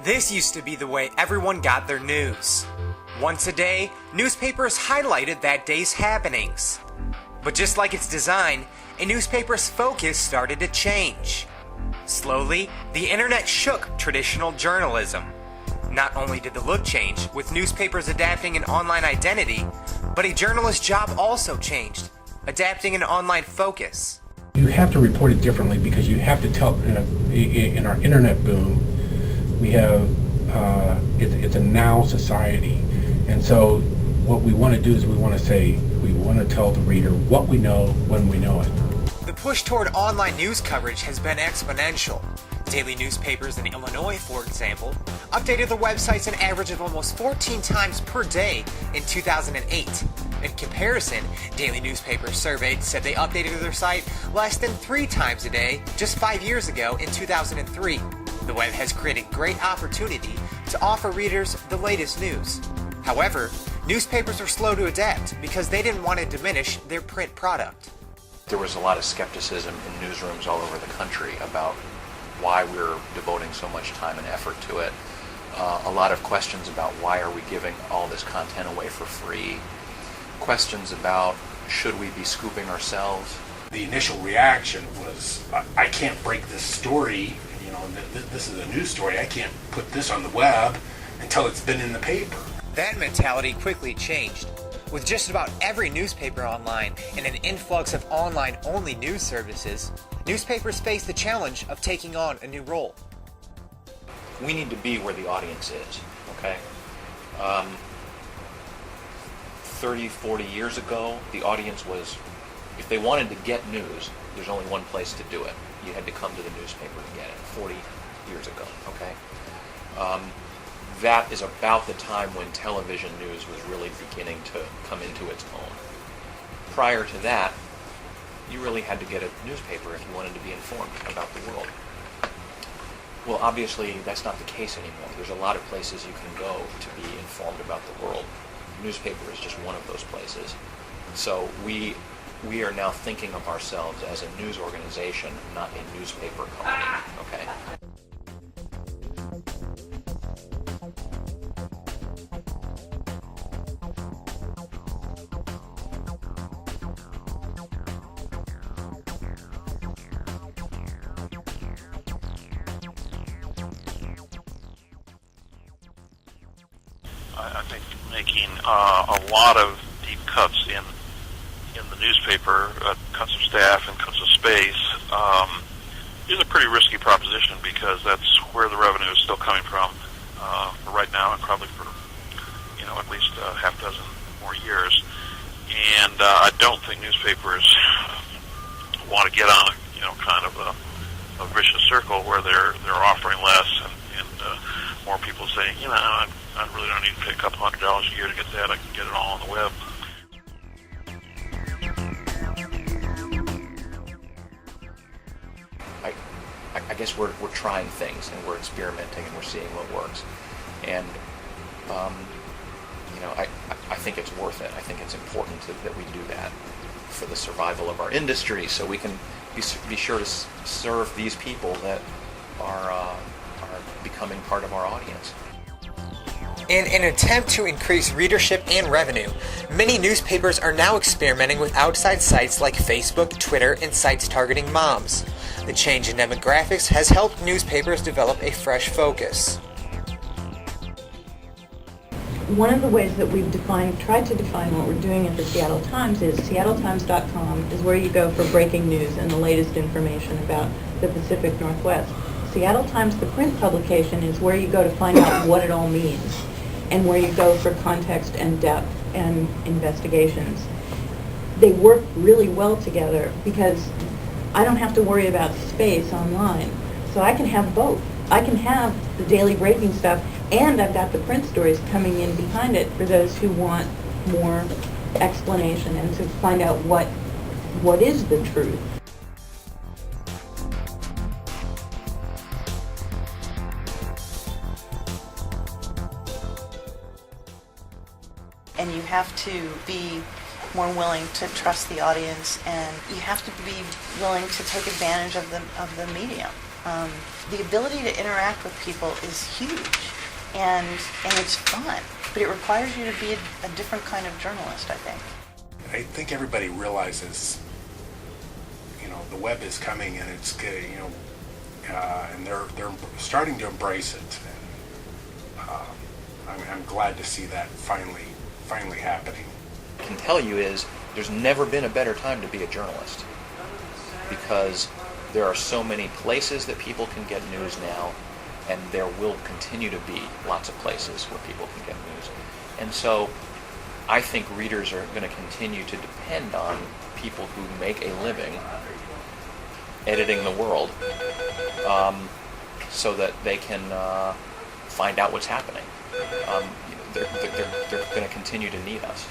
This used to be the way everyone got their news. Once a day, newspapers highlighted that day's happenings. But just like its design, a newspaper's focus started to change. Slowly, the internet shook traditional journalism. Not only did the look change, with newspapers adapting an online identity, but a journalist's job also changed, adapting an online focus. You have to report it differently because you have to tell, in our internet boom, we have, it's a now society. And so what we want to do is we want to tell the reader what we know when we know it. The push toward online news coverage has been exponential. Daily newspapers in Illinois, for example, updated their websites an average of almost 14 times per day in 2008. In comparison, daily newspapers surveyed said they updated their site less than 3 times a day just 5 years ago in 2003. The web has created great opportunity to offer readers the latest news. However, newspapers are slow to adapt because they didn't want to diminish their print product. There was a lot of skepticism in newsrooms all over the country about why we're devoting so much time and effort to it. A lot of questions about why are we giving all this content away for free. Questions about should we be scooping ourselves. The initial reaction was, I can't break this story. This is a news story. I can't put this on the web until it's been in the paper. That mentality quickly changed. With just about every newspaper online and an influx of online-only news services, newspapers face the challenge of taking on a new role. We need to be where the audience is, okay? 30, 40 years ago, the audience was, if they wanted to get news, there's only one place to do it. You had to come to the newspaper to get it, 40 years ago, okay? That is about the time when television news was really beginning to come into its own. Prior to that, you really had to get a newspaper if you wanted to be informed about the world. Well, obviously, that's not the case anymore. There's a lot of places you can go to be informed about the world. The newspaper is just one of those places. So we are now thinking of ourselves as a news organization, not a newspaper company, okay? I think making a lot of deep cuts in the newspaper, cuts of staff and cuts of space, is a pretty risky proposition because that's where the revenue is still coming from for right now and probably for at least a half dozen more years. And I don't think newspapers want to get on kind of a vicious circle where they're offering less and more people saying, I really don't need to pay a couple $100 a year to get that. I can get it all on the web. I guess we're trying things and we're experimenting and we're seeing what works. And I think it's worth it. I think it's important that we do that for the survival of our industry, so we can be sure to serve these people that are becoming part of our audience. In an attempt to increase readership and revenue, many newspapers are now experimenting with outside sites like Facebook, Twitter, and sites targeting moms. The change in demographics has helped newspapers develop a fresh focus. One of the ways that we've tried to define what we're doing at the Seattle Times is seattletimes.com is where you go for breaking news and the latest information about the Pacific Northwest. Seattle Times, the print publication, is where you go to find out what it all means and where you go for context and depth and investigations. They work really well together because I don't have to worry about space online. So I can have both. I can have the daily breaking stuff and I've got the print stories coming in behind it for those who want more explanation and to find out what is the truth. And you have to be more willing to trust the audience, and you have to be willing to take advantage of the medium. The ability to interact with people is huge, and it's fun, but it requires you to be a different kind of journalist, I think. I think everybody realizes, the web is coming, and it's, and they're starting to embrace it. And I'm glad to see that finally happening. I can tell you is there's never been a better time to be a journalist, because there are so many places that people can get news now, and there will continue to be lots of places where people can get news. And so I think readers are going to continue to depend on people who make a living editing the world, so that they can find out what's happening. They're going to continue to need us.